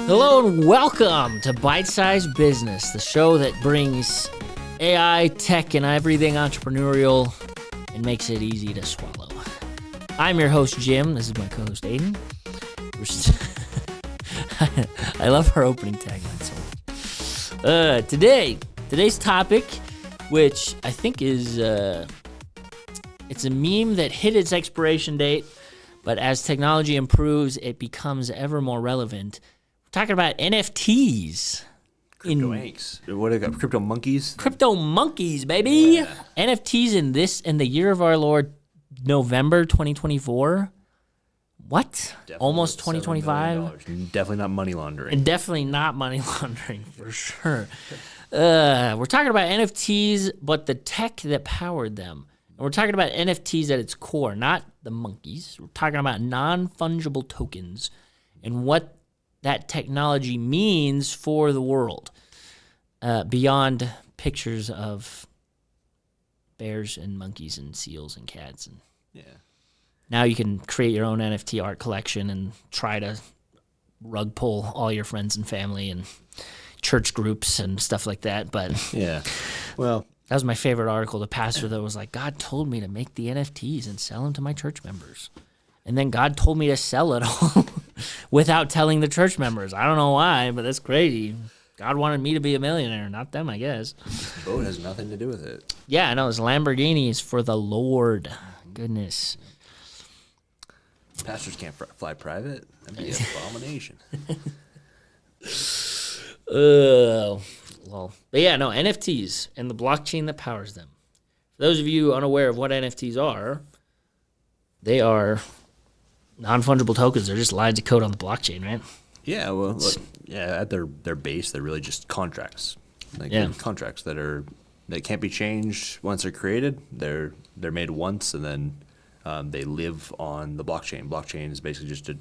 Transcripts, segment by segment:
Hello and welcome to Bite Size Business, the show that brings AI, tech, and everything entrepreneurial and makes it easy to swallow. I'm your host, Jim. This is my co-host, Aiden. I love our opening tagline so much. Today's topic, which I think is it's a meme that hit its expiration date, but as technology improves, it becomes ever more relevant. We're talking about NFTs. Crypto inks. What do they got? Crypto monkeys? Crypto monkeys, baby. Yeah. NFTs in the year of our Lord, November 2024. What? Definitely Almost $7 2025? million. Definitely not money laundering. And definitely not money laundering, for sure. We're talking about NFTs, but the tech that powered them. And we're talking about NFTs at its core, not the monkeys. We're talking about non-fungible tokens and what that technology means for the world, beyond pictures of bears and monkeys and seals and cats. And Yeah. now you can create your own NFT art collection and try to rug pull all your friends and family and church groups and stuff like that. But Yeah. Well, that was my favorite article. The pastor that was like, God told me to make the NFTs and sell them to my church members. And then God told me to sell it all without telling the church members. I don't know why, but that's crazy. God wanted me to be a millionaire, not them, I guess. the boat has nothing to do with it. Yeah, I know. This Lamborghini is for the Lord. Goodness. Pastors can't fly private. That'd be an abomination. Well, but yeah, no, NFTs and the blockchain that powers them. For those of you unaware of what NFTs are, they are non-fungible tokens. They're just lines of code on the blockchain, right? Yeah. Well, look, yeah. At their base, they're really just contracts. Contracts that can't be changed once they're created. They're made once, and then they live on the blockchain. Blockchain is basically just a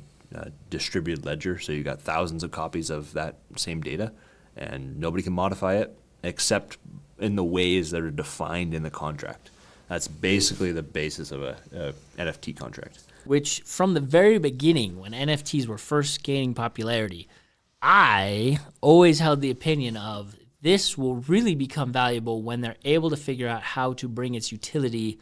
distributed ledger. So you got thousands of copies of that same data, and nobody can modify it except in the ways that are defined in the contract. That's basically the basis of a NFT contract. Which, from the very beginning, when NFTs were first gaining popularity, I always held the opinion of this will really become valuable when they're able to figure out how to bring its utility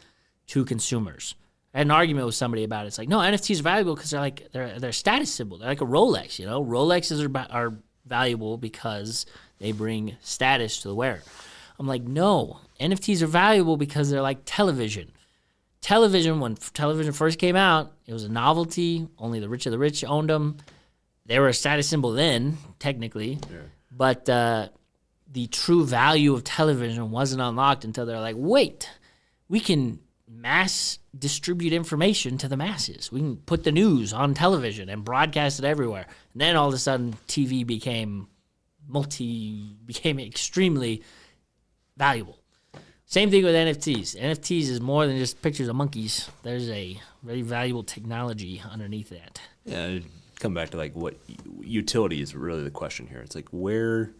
to consumers. I had an argument with somebody about it. It's like, no, NFTs are valuable because they're a status symbol. They're like a Rolex, you know? Rolexes are valuable because they bring status to the wearer. I'm like, no, NFTs are valuable because they're like television. Television, when television first came out, it was a novelty. Only the rich of the rich owned them. They were a status symbol then, technically. Yeah. But the true value of television wasn't unlocked until they're like, wait, we can mass distribute information to the masses. We can put the news on television and broadcast it everywhere. And then all of a sudden, TV became extremely valuable. Same thing with NFTs. NFTs is more than just pictures of monkeys. There's a very valuable technology underneath that. Yeah, come back to like what utility is really the question here. It's like where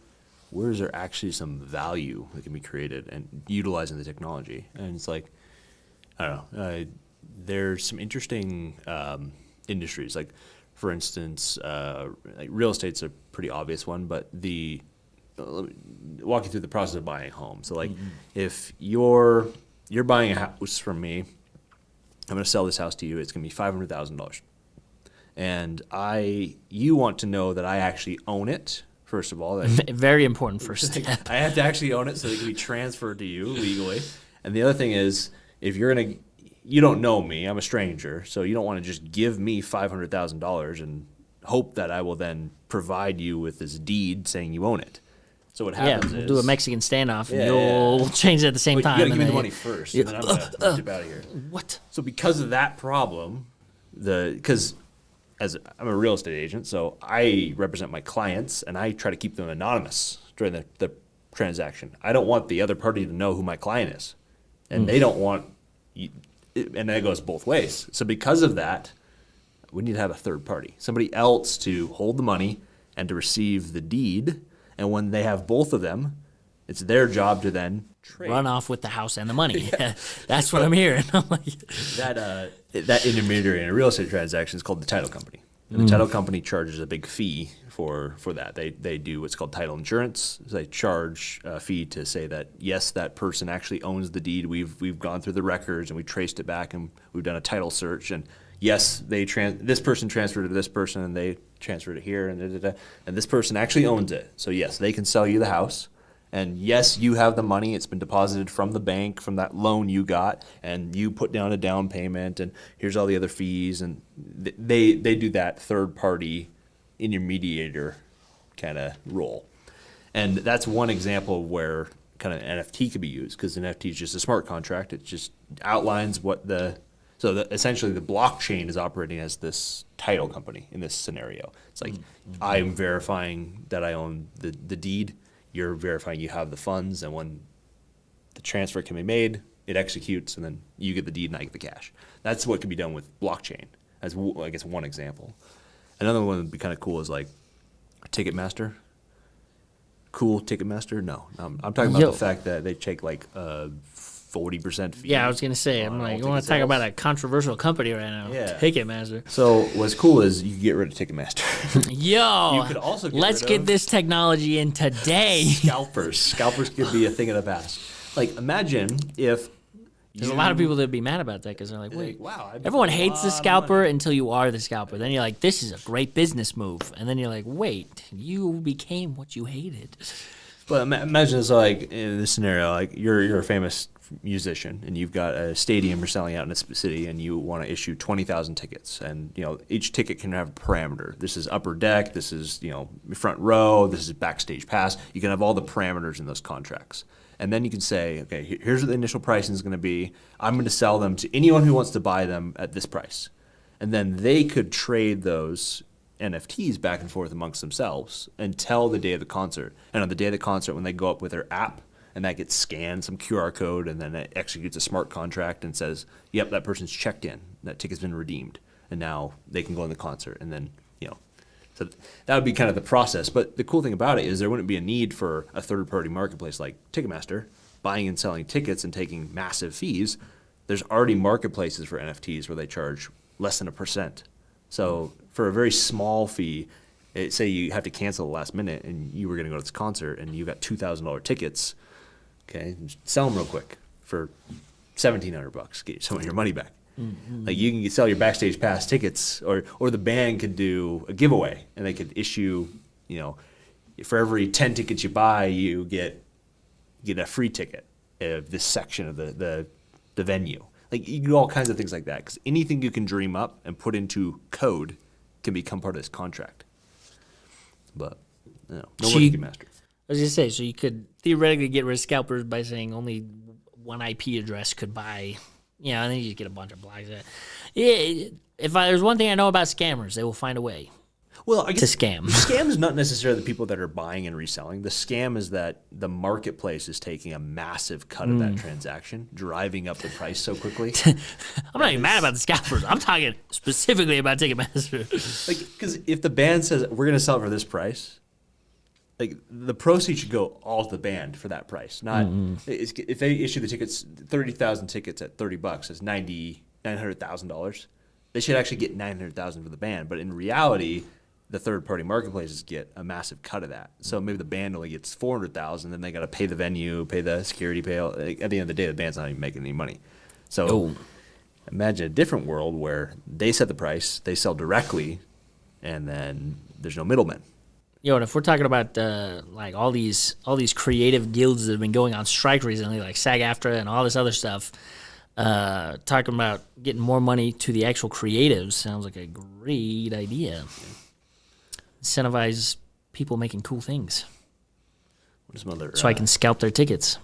is there actually some value that can be created and utilizing the technology? And it's like, I don't know, there's some interesting industries. Like, for instance, like real estate's a pretty obvious one, but let me walk you through the process of buying a home. So, like, if you're buying a house from me, I'm going to sell this house to you. It's going to be $500,000, and you want to know that I actually own it. First of all, very important first step. I have to actually own it so that it can be transferred to you legally. And the other thing is, if you don't know me, I'm a stranger, so you don't want to just give me $500,000 and hope that I will then provide you with this deed saying you own it. So what happens we'll do a Mexican standoff, and you'll change it at the same time. You got to give me the money first, and then I'm going to dip out of here. What? So because of that problem, because I'm a real estate agent, so I represent my clients, and I try to keep them anonymous during the transaction. I don't want the other party to know who my client is, and they don't want, and that goes both ways. So because of that, we need to have a third party, somebody else to hold the money and to receive the deed. And when they have both of them, it's their job to then trade. Run off with the house and the money. That's what I'm hearing. I'm like, that intermediary in a real estate transaction is called the title company. And the title company charges a big fee for that. They do what's called title insurance. So they charge a fee to say that, yes, that person actually owns the deed. We've gone through the records and we traced it back and we've done a title search. And yes, this person transferred it to this person and they transferred it here and this person actually owns it. So yes, they can sell you the house. And yes, you have the money. It's been deposited from the bank, from that loan you got, and you put down a down payment, and here's all the other fees. And they do that third-party intermediator kind of role. And that's one example where kind of NFT could be used, because NFT is just a smart contract. It just outlines what essentially the blockchain is operating as this title company in this scenario. It's like, I'm verifying that I own the deed. You're verifying you have the funds, and when the transfer can be made, it executes, and then you get the deed and I get the cash. That's what can be done with blockchain, as I guess one example. Another one that would be kind of cool is like Ticketmaster. Cool Ticketmaster? No. I'm talking about the fact that they take like 40% fee. Yeah, I was going to say, I'm like, you want to talk about a controversial company right now. Yeah. Ticketmaster. So what's cool is you can get rid of Ticketmaster. Yo, You could also let's get this technology in today. Scalpers. Scalpers could be a thing of the past. Like, imagine if There's a lot of people that would be mad about that because they're like, wait, wow. everyone hates the scalper until you are the scalper. Then you're like, this is a great business move. And then you're like, wait, you became what you hated. But imagine it's like, in this scenario, like you're a famous musician and you've got a stadium you're selling out in a city and you want to issue 20,000 tickets, and each ticket can have a parameter. This is upper deck, this is front row, this is backstage pass. You can have all the parameters in those contracts, and then you can say, okay, here's what the initial pricing is going to be. I'm going to sell them to anyone who wants to buy them at this price, and then they could trade those NFTs back and forth amongst themselves until the day of the concert. And on the day of the concert, when they go up with their app and that gets scanned, some QR code, and then it executes a smart contract and says, yep, that person's checked in, that ticket's been redeemed, and now they can go in the concert. And then, so that would be kind of the process. But the cool thing about it is there wouldn't be a need for a third-party marketplace like Ticketmaster buying and selling tickets and taking massive fees. There's already marketplaces for NFTs where they charge less than 1%. So for a very small fee, say you have to cancel the last minute and you were going to go to this concert and you got $2,000 tickets, okay, sell them real quick for $1,700, get some of your money back. Mm-hmm. Like you can sell your backstage pass tickets, or the band could do a giveaway and they could issue, for every 10 tickets you buy, you get a free ticket of this section of the venue. Like you do all kinds of things like that, because anything you can dream up and put into code can become part of this contract. But no Ticketmaster. I was going to say, so you could theoretically get rid of scalpers by saying only one IP address could buy, and then you just get a bunch of blocks. Yeah, there's one thing I know about scammers, they will find a way. Well, I guess to scam. The scam is not necessarily the people that are buying and reselling. The scam is that the marketplace is taking a massive cut of that transaction, driving up the price so quickly. I'm not even mad about the scalpers. I'm talking specifically about Ticketmaster. Because if the band says, we're going to sell it for this price, the proceeds should go all to the band for that price. Not if they issue the tickets, 30,000 tickets at $30, it's $900,000. They should actually get $900,000 for the band. But in reality, the third-party marketplaces get a massive cut of that. So maybe the band only gets $400,000, then they got to pay the venue, pay the security, at the end of the day, the band's not even making any money. So imagine a different world where they set the price, they sell directly, and then there's no middlemen. And if we're talking about all these creative guilds that have been going on strike recently, like SAG-AFTRA and all this other stuff, talking about getting more money to the actual creatives sounds like a great idea. Incentivize people making cool things. So I can scalp their tickets.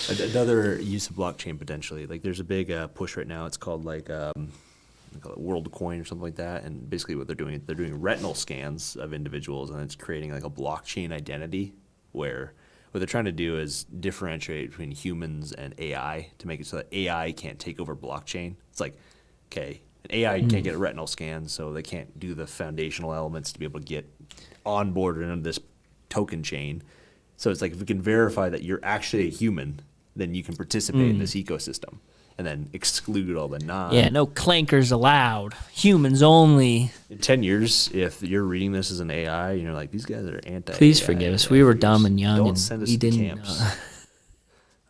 Another use of blockchain potentially. Like there's a big push right now. It's called they call it WorldCoin or something like that. And basically what they're doing retinal scans of individuals, and it's creating like a blockchain identity where what they're trying to do is differentiate between humans and AI to make it so that AI can't take over blockchain. It's like, okay, an AI can't get a retinal scan, so they can't do the foundational elements to be able to get onboarded into this token chain. So it's like if we can verify that you're actually a human, then you can participate in this ecosystem. and then exclude all the non. Yeah, no clankers allowed. Humans only. In 10 years, if you're reading this as an AI and you're like, these guys are anti-AI. Please forgive us. We were dumb and young, Don't and send us we to didn't. camps. I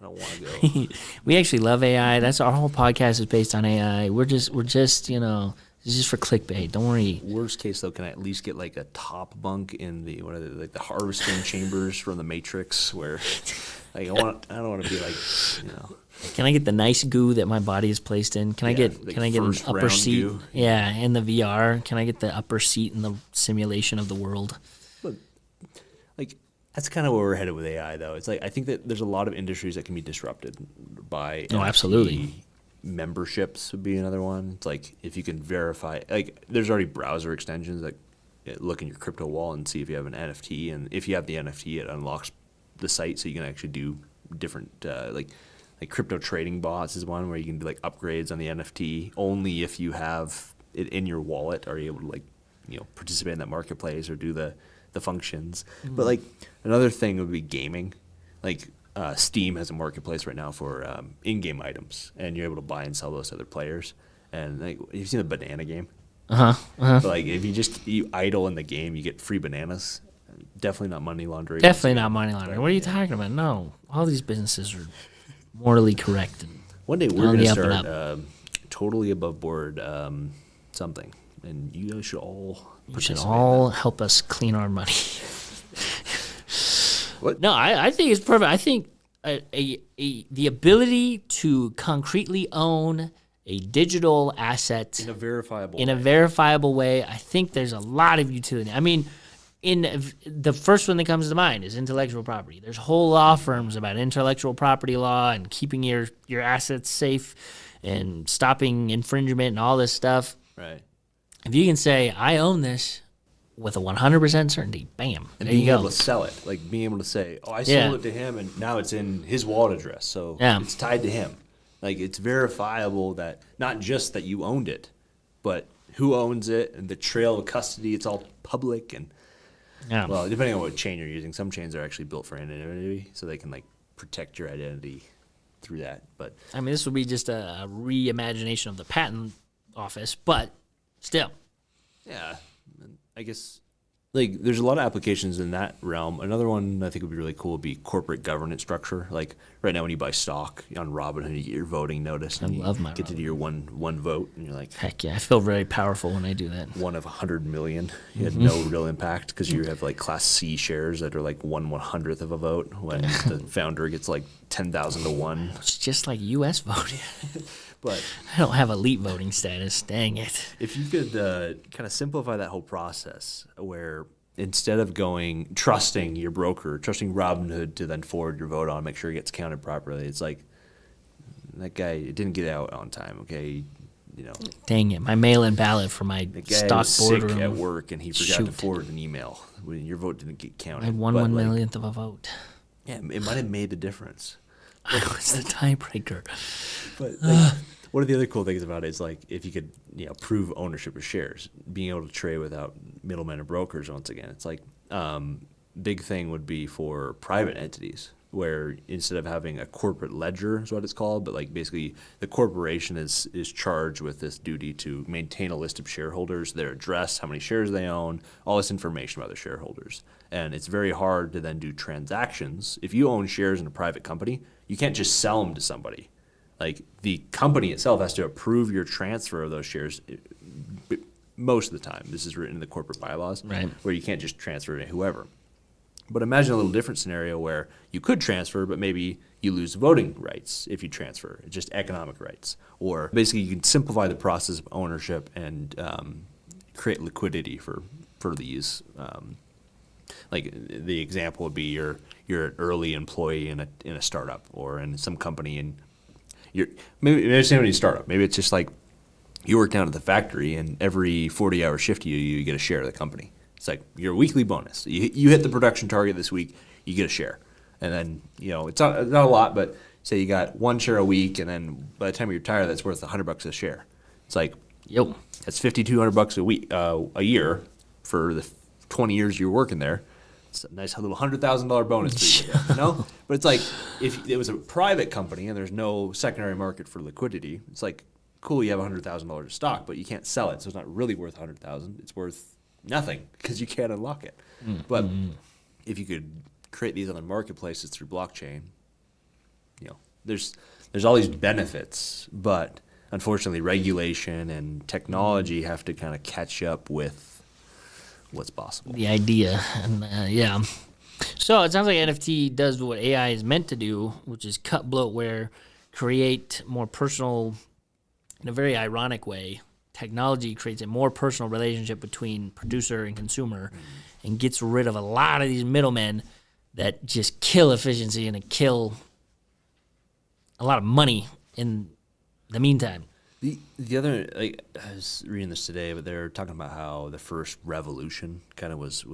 don't want to go. We actually love AI. That's our whole podcast is based on AI. We're just it's just for clickbait. Don't worry. Worst case though, can I at least get like a top bunk in the like the harvesting chambers from the Matrix, where like I don't want to be like, Can I get the nice goo that my body is placed in? Can I get an first upper round seat? goo. Yeah, in the VR. Can I get the upper seat in the simulation of the world? Look, like that's kind of where we're headed with AI though. It's like I think that there's a lot of industries that can be disrupted by Oh, NFT. absolutely. Memberships would be another one. It's like if you can verify, like there's already browser extensions that look in your crypto wallet and see if you have an NFT, and if you have the NFT, it unlocks the site so you can actually do different like crypto trading bots is one where you can do like upgrades on the NFT only if you have it in your wallet. Are you able to like participate in that marketplace or do the functions? But like another thing would be gaming, like. Steam has a marketplace right now for in-game items, and you're able to buy and sell those to other players. And like, you've seen the banana game? But like, if you idle in the game, you get free bananas. Definitely not money laundering. Definitely not money laundering. What are you talking about? No, all these businesses are morally correct. And one day we're on going the to up and start totally above board something, and you guys should all you should participate all help us clean our money. What? No, I think it's perfect. I think the ability to concretely own a digital asset in a verifiable in a verifiable way, I think there's a lot of utility. I mean, the first one that comes to mind is intellectual property. There's whole law firms about intellectual property law and keeping your assets safe and stopping infringement and all this stuff. Right. If you can say, I own this with a 100% certainty, bam, And there you being go. able to sell it, like being able to say, "Oh, I Yeah. sold it to him, and now it's in his wallet address, so Yeah. it's tied to him." Like it's verifiable that not just that you owned it, but who owns it and the trail of custody. It's all public, and Yeah. well, depending on what chain you're using, some chains are actually built for anonymity, so they can like protect your identity through that. But I mean, this would be just a reimagination of the patent office, but still. yeah, I guess. Like, there's a lot of applications in that realm. Another one I think would be really cool would be corporate governance structure. Like, right now when you buy stock on Robinhood, you get your voting notice. And love you my get to do your one vote, and you're like, Heck yeah, I feel very powerful when I do that. one of 100 million. You had no real impact because you have, like, Class C shares that are, like, 1/100th of a vote when the founder gets, like, 10,000 to 1. It's just like U.S. voting. But I don't have elite voting status. Dang it. if you could kind of simplify that whole process where instead of trusting your broker, trusting Robinhood to then forward your vote on, make sure it gets counted properly, it's like that guy didn't get out on time, okay? Dang it. My mail-in ballot for my The guy stock was sick boardroom. at work and he forgot to Shoot. forward an email when your vote didn't get counted. I had one But, one like, millionth of a vote. Yeah, it might have made the difference. I was the tiebreaker. But like, one of the other cool things about it is like if you could prove ownership of shares, being able to trade without middlemen or brokers. Once again, it's like big thing would be for private entities where instead of having a corporate ledger is what it's called, but like basically the corporation is charged with this duty to maintain a list of shareholders, their address, how many shares they own, all this information about their shareholders. And it's very hard to then do transactions. If you own shares in a private company, you can't just sell them to somebody. Like the company itself has to approve your transfer of those shares most of the time. This is written in the corporate bylaws, Right. where you can't just transfer it to whoever. But imagine a little different scenario where you could transfer, but maybe you lose voting rights if you transfer, just economic rights. Or basically you can simplify the process of ownership and create liquidity for these. Like the example would be you're an early employee in a startup or in some company, and maybe it's not even a startup. Maybe it's just like you work down at the factory, and every 40-hour shift you get a share of the company. It's like your weekly bonus. You hit the production target this week, you get a share. And then, it's not a lot, but say you got one share a week, and then by the time you retire, that's worth $100 a share. It's like, Yo. that's $5,200 a week, a year for the 20 years you're working there. It's a nice little $100,000 bonus for you, you know? But it's like, if it was a private company and there's no secondary market for liquidity, it's like, cool, you have $100,000 of stock, but you can't sell it, so it's not really worth $100,000. It's worth nothing because you can't unlock it. But if you could create these other marketplaces through blockchain, there's all these benefits, but unfortunately, regulation and technology have to kind of catch up with what's possible. The idea, and yeah. So it sounds like NFT does what AI is meant to do, which is cut bloatware, create more personal, in a very ironic way. Technology creates a more personal relationship between producer and consumer, and gets rid of a lot of these middlemen that just kill efficiency and kill a lot of money in the meantime. The other, like, I was reading this today, but they're talking about how the first revolution kind of was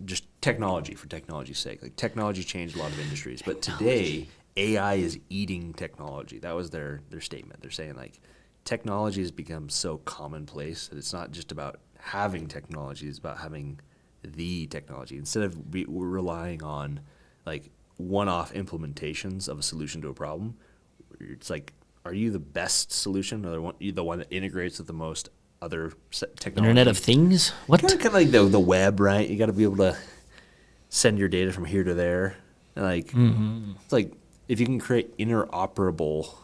just technology for technology's sake. Like, technology changed a lot of industries, but today AI is eating technology. That was their statement. They're saying, like, technology has become so commonplace that it's not just about having technology; it's about having the technology. Instead of we're relying on like one-off implementations of a solution to a problem, it's like, are you the best solution, or are you the one that integrates with the most other technology? Internet of Things? What? Kind of like the web, right? You got to be able to send your data from here to there. And like, it's like if you can create interoperable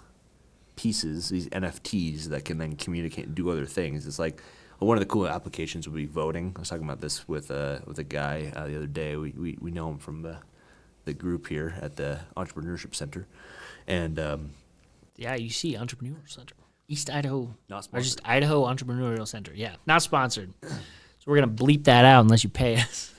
pieces, these NFTs that can then communicate and do other things. It's like one of the cool applications would be voting. I was talking about this with a guy the other day. We know him from the group here at the Entrepreneurship Center, and Yeah, you see, Entrepreneurial Center. East Idaho. Not Or sponsored. just Idaho Entrepreneurial Center. Yeah, not sponsored. So we're going to bleep that out unless you pay us.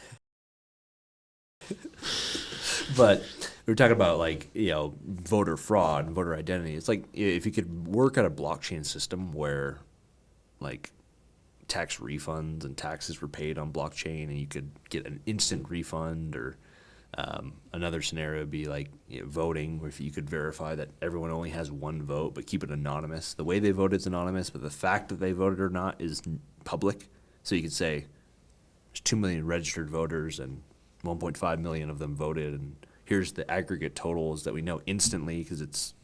But we were talking about, like, voter fraud and voter identity. It's like if you could work at a blockchain system where, like, tax refunds and taxes were paid on blockchain, and you could get an instant refund, or another scenario would be like voting, where if you could verify that everyone only has one vote but keep it anonymous. The way they voted is anonymous, but the fact that they voted or not is public. So you could say there's 2 million registered voters and 1.5 million of them voted, and here's the aggregate totals that we know instantly because it's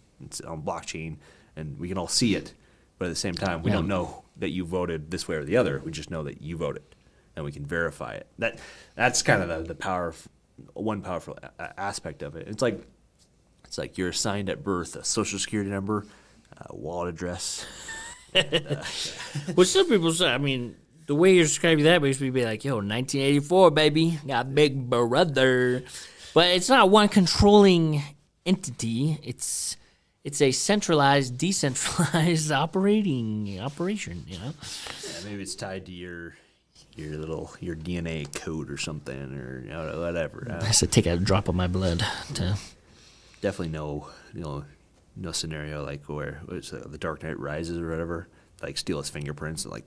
on blockchain and we can all see it. But at the same time, we don't know that you voted this way or the other. We just know that you voted, and we can verify it. That's kind of the one powerful aspect of it. It's like you're assigned at birth a social security number, a wallet address. Which some people say, I mean, the way you're describing that makes me be like, 1984, baby, got big brother. But it's not one controlling entity. It's a centralized, decentralized operation, Yeah, maybe it's tied to your DNA code or something, or whatever. I has to take a drop of my blood to. Definitely no scenario like where it's the Dark Knight Rises or whatever, like steal his fingerprints and like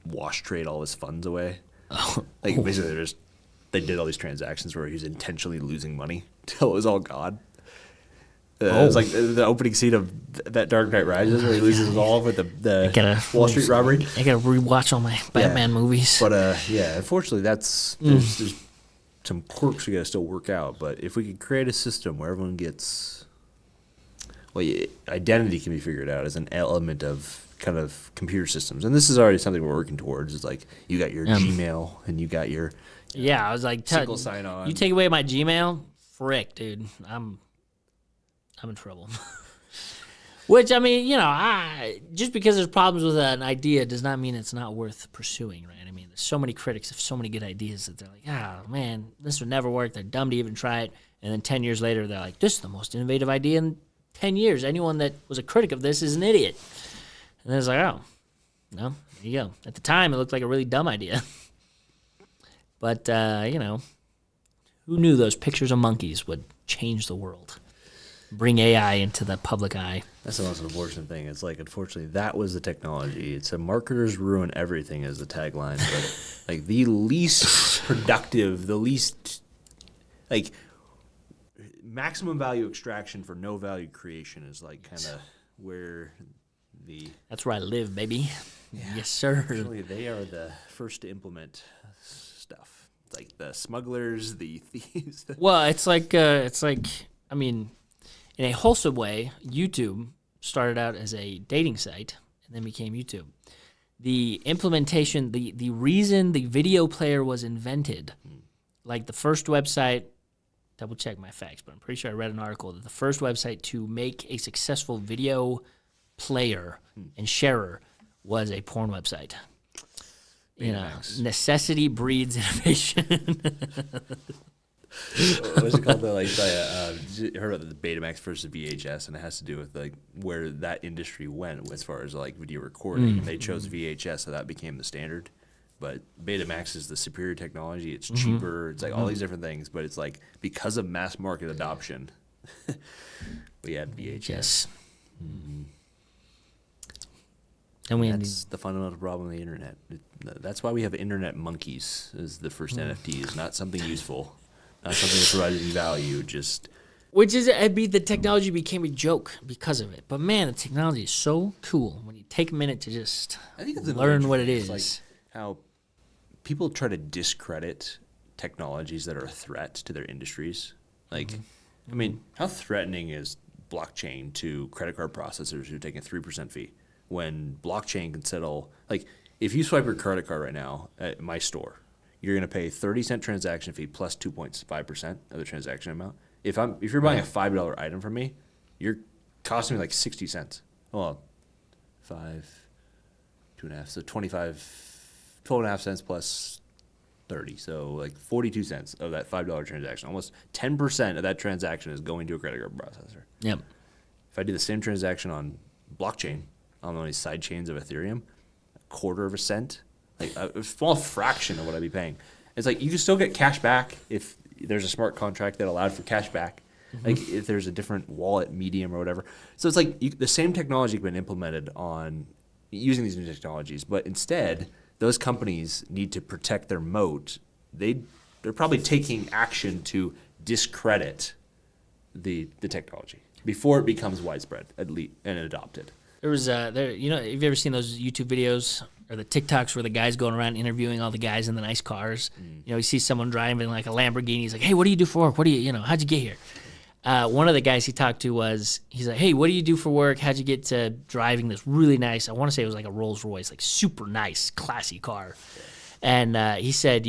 wash trade all his funds away. Like basically they did all these transactions where he was intentionally losing money till it was all gone. It was like the opening scene of that Dark Knight Rises where he loses it all with the Wall Street robbery. I gotta rewatch all my Batman movies. But unfortunately, there's some quirks we gotta still work out. But if we could create a system where everyone gets, identity can be figured out as an element of kind of computer systems, and this is already something we're working towards. It's like you got your Gmail and you got your I was like, single sign on. You take away my Gmail, frick, dude, I'm in trouble. Which, I mean, just because there's problems with an idea does not mean it's not worth pursuing, right? I mean, there's so many critics of so many good ideas that they're like, man, this would never work. They're dumb to even try it. And then 10 years later, they're like, this is the most innovative idea in 10 years. Anyone that was a critic of this is an idiot. And then it's like, no, there you go. At the time, it looked like a really dumb idea. But, who knew those pictures of monkeys would change the world? Bring AI into the public eye. That's the most unfortunate thing. It's like, unfortunately, that was the technology. It's a marketers ruin everything is the tagline. But like the least productive, the least like maximum value extraction for no value creation is like kind of where the. That's where I live, baby. Yeah. Yes, sir. Actually, they are the first to implement stuff. It's like the smugglers, the thieves. Well, I mean, in a wholesome way, YouTube started out as a dating site and then became YouTube. The implementation, the reason the video player was invented, like the first website, double check my facts, but I'm pretty sure I read an article that the first website to make a successful video player and sharer was a porn website. Necessity breeds innovation. What was it called? You heard about the Betamax versus VHS, and it has to do with like where that industry went as far as like video recording. They chose VHS, so that became the standard. But Betamax is the superior technology. It's cheaper. It's like all these different things. But it's like because of mass market adoption, we had VHS. And that's the fundamental problem of the internet. That's why we have internet monkeys as the first NFTs, not something useful. Not something that provides any value, the technology became a joke because of it. But man, the technology is so cool when you take a minute to just learn what it is. Like how people try to discredit technologies that are a threat to their industries. Like, I mean, how threatening is blockchain to credit card processors who are taking a 3% fee when blockchain can settle? Like, if you swipe your credit card right now at my store, you're going to pay 30-cent transaction fee plus 2.5% of the transaction amount. If you're buying a $5 item from me, you're costing me like 60 cents. Well, 2.5, so 12.5 cents plus 30, so like 42 cents of that $5 transaction. Almost 10% of that transaction is going to a credit card processor. Yep. If I do the same transaction on blockchain, on one of these side chains of Ethereum, a quarter of a cent. Like a small fraction of what I'd be paying. It's like you can still get cash back if there's a smart contract that allowed for cash back. Like if there's a different wallet medium or whatever. So it's like the same technology has been implemented on using these new technologies, but instead those companies need to protect their moat. They're probably taking action to discredit the technology before it becomes widespread and adopted. There was have you ever seen those YouTube videos or the TikToks where the guy's going around interviewing all the guys in the nice cars? You see someone driving like a Lamborghini. He's like, "Hey, what do you do for work? How'd you get here?" One of the guys he talked to he's like, "Hey, what do you do for work? How'd you get to driving this really nice?" I want to say it was like a Rolls Royce, like super nice, classy car. And he said,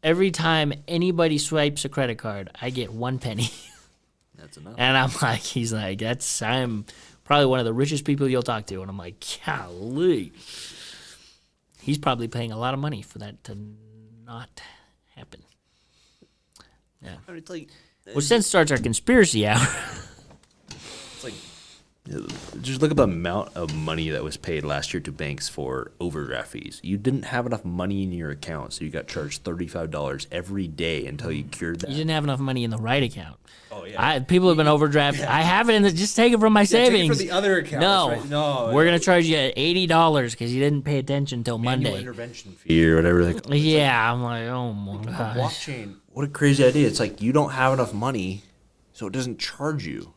every time anybody swipes a credit card, I get 1 penny. That's enough. And I'm probably one of the richest people you'll talk to. And I'm like, golly. He's probably paying a lot of money for that to not happen. Yeah. It's like, which then starts our conspiracy hour. It's like, just look at the amount of money that was paid last year to banks for overdraft fees. You didn't have enough money in your account, so you got charged $35 every day until you cured that. You didn't have enough money in the right account. Oh, yeah. People have been overdrafted. Yeah. I have it just take it from my savings. Take it from the other account. No. Right. No. We're going to charge you $80 because you didn't pay attention until Monday. Intervention fee or whatever. I'm like, oh my gosh. Blockchain, what a crazy idea. It's like you don't have enough money, so it doesn't charge you.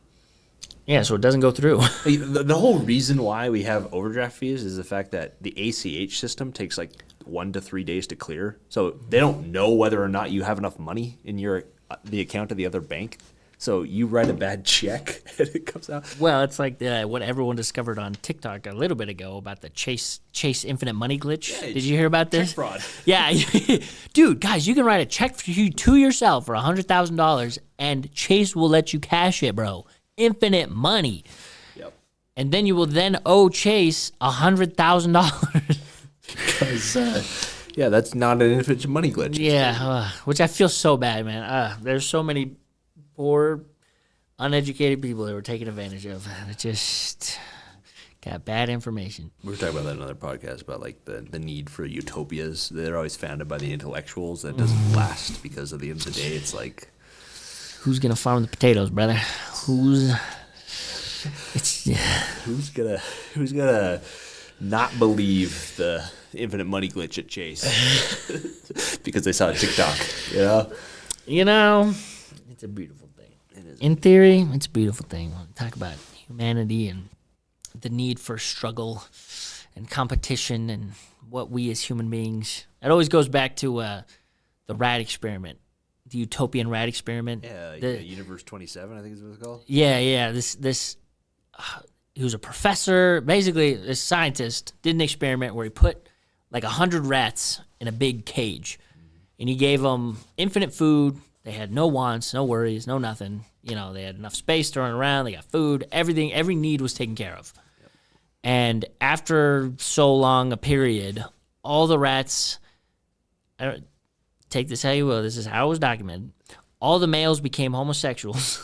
Yeah, so it doesn't go through. The whole reason why we have overdraft fees is the fact that the ACH system takes like 1 to 3 days to clear. So they don't know whether or not you have enough money in the account of the other bank. So you write a bad check and it comes out. Well, it's like what everyone discovered on TikTok a little bit ago about the Chase infinite money glitch. Yeah, did you hear about this? Check fraud. Yeah. Dude, guys, you can write a check to yourself for $100,000 and Chase will let you cash it, bro. Infinite money. Yep. And then you will then owe Chase $100,000. Because, that's not an infinite money glitch. Yeah, which I feel so bad, man. There's so many poor, uneducated people that were taken advantage of. It just got bad information. We were talking about that in another podcast about like the need for utopias. They're always founded by the intellectuals. That doesn't last because at the end of the day, it's like, who's gonna farm the potatoes, brother? Who's gonna not believe the infinite money glitch at Chase because they saw a TikTok? It's a beautiful thing. It is. In theory, it's a beautiful thing. When we talk about humanity and the need for struggle and competition and what we as human beings. It always goes back to the rat experiment, the utopian rat experiment. Yeah, like, Universe 27, I think is what it's called. Yeah. He was a professor. Basically, this scientist did an experiment where he put like 100 rats in a big cage, and he gave them infinite food. They had no wants, no worries, no nothing. You know, they had enough space to run around. They got food. Everything, every need was taken care of. Yep. And after so long a period, all the rats, take this how you will, this is how it was documented, all the males became homosexuals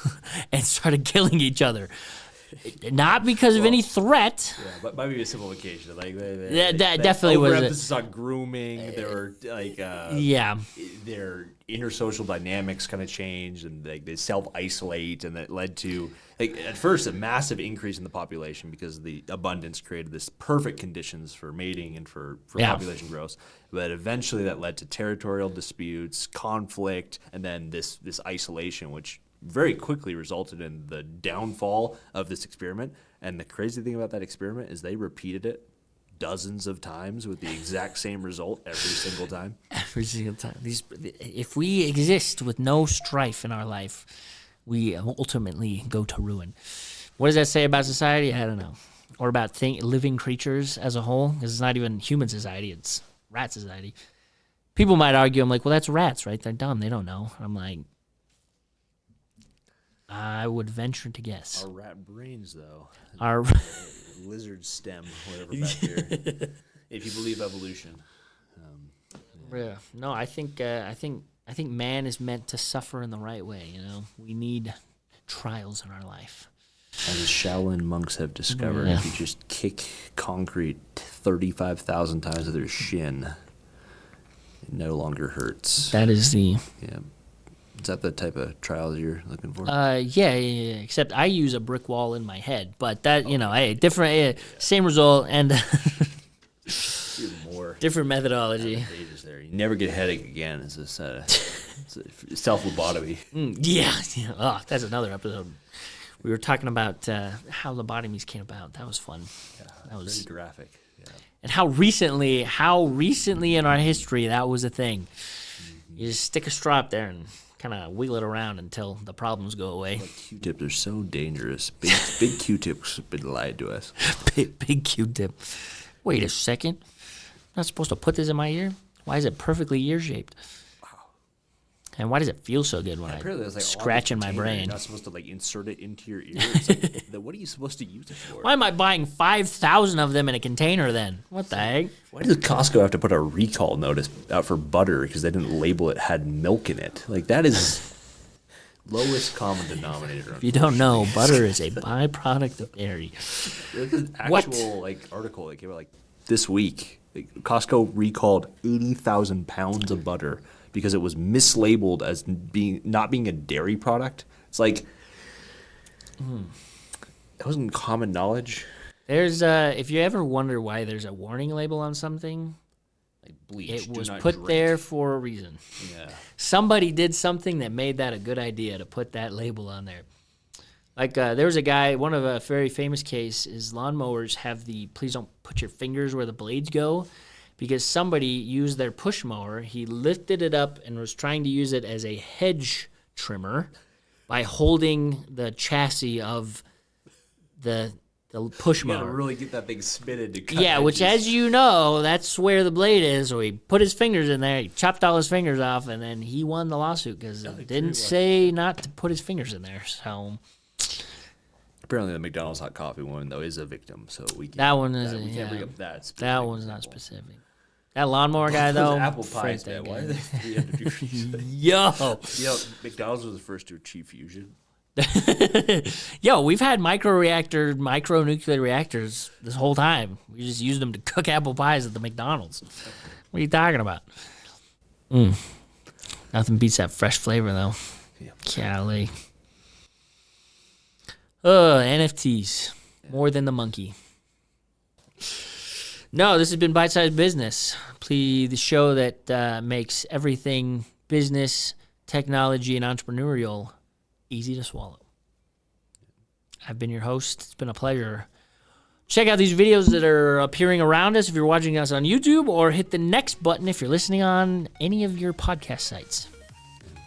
and started killing each other. Not because of any threat. Yeah, but maybe a simplification. Like that definitely was emphasis on grooming. There were like their intersocial dynamics kind of changed, and like they self-isolate, and that led to like at first a massive increase in the population because the abundance created this perfect conditions for mating and for population growth. But eventually that led to territorial disputes, conflict, and then this isolation, which very quickly resulted in the downfall of this experiment. And the crazy thing about that experiment is they repeated it dozens of times with the exact same result every single time. Every single time. If we exist with no strife in our life, we ultimately go to ruin. What does that say about society? I don't know. Or about living creatures as a whole? Because it's not even human society, it's rat society. People might argue, I'm like, well, that's rats, right? They're dumb. They don't know. I'm like, I would venture to guess. Our rat brains, though. Our lizard stem, whatever back here. If you believe evolution. Yeah. No, I think man is meant to suffer in the right way. You know, we need trials in our life. As the Shaolin monks have discovered, if you just kick concrete 35,000 times with their shin, it no longer hurts. That is the. Yeah. Is that the type of trials you're looking for? Yeah. Except I use a brick wall in my head, but that different, same result and even more different methodology. There. You never get a headache again. It's a self-lobotomy. Yeah. Oh, that's another episode. We were talking about how lobotomies came about. That was fun. Yeah, that was very graphic. Yeah. And how recently in our history that was a thing. Mm-hmm. You just stick a straw up there and kind of wiggle it around until the problems go away. Like Q-tips are so dangerous. Big Q-tips have been lied to us. Big Q-tip. Wait a second. I'm not supposed to put this in my ear? Why is it perfectly ear-shaped? Wow. And why does it feel so good when I scratch in my brain? You're not supposed to like insert it into your ear. It's like, what are you supposed to use it for? Why am I buying 5,000 of them in a container then? What the heck? Why does Costco have to put a recall notice out for butter because they didn't label it had milk in it? Like that is lowest common denominator. If you don't know, butter is a byproduct of dairy. There's an actual article that came out this week. Costco recalled 80,000 pounds of butter because it was mislabeled as not being a dairy product. It's like that wasn't common knowledge. There's if you ever wonder why there's a warning label on something, like bleach, it was put there for a reason. Yeah. Somebody did something that made that a good idea to put that label on there. Like there was a guy, one of a very famous case is lawnmowers have the please don't put your fingers where the blades go, because somebody used their push mower. He lifted it up and was trying to use it as a hedge trimmer by holding the chassis of the push mower. You gotta really get that thing spinning to cut. Yeah, which, as you know, that's where the blade is. So he put his fingers in there, he chopped all his fingers off, and then he won the lawsuit because it didn't say not to put his fingers in there. So apparently, the McDonald's hot coffee one though is a victim. So we can't. That one is. We can't bring up that. That one's not specific. That lawnmower guy though. Apple pies, man. Why are they 300 degrees? Yo. McDonald's was the first to achieve fusion. Yo, we've had micronuclear reactors this whole time. We just used them to cook apple pies at the McDonald's. What are you talking about? Nothing beats that fresh flavor though. Yeah. Golly. NFTs. More than the monkey. No, this has been Bite Size Business. The show that makes everything business, technology, and entrepreneurial easy to swallow. I've been your host. It's been a pleasure Check out these videos that are appearing around us if you're watching us on YouTube, or hit the next button if you're listening on any of your podcast sites.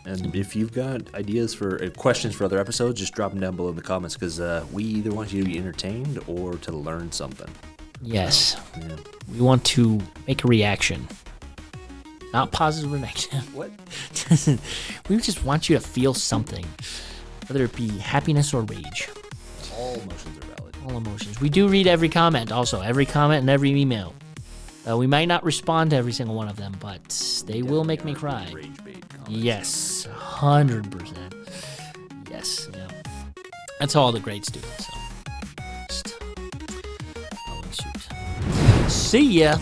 And if you've got ideas for questions for other episodes, just drop them down below in the comments, because we either want you to be entertained or to learn something. Yes. Yeah. We want to make a reaction. Not positive or negative. What? We just want you to feel something, whether it be happiness or rage. All emotions are valid. All emotions. We do read every comment, also. Every comment and every email. We might not respond to every single one of them, but they will make me cry. Rage bait comments. Yes, 100%. Yes, yeah. That's all the greats do. So, just following suit. See ya.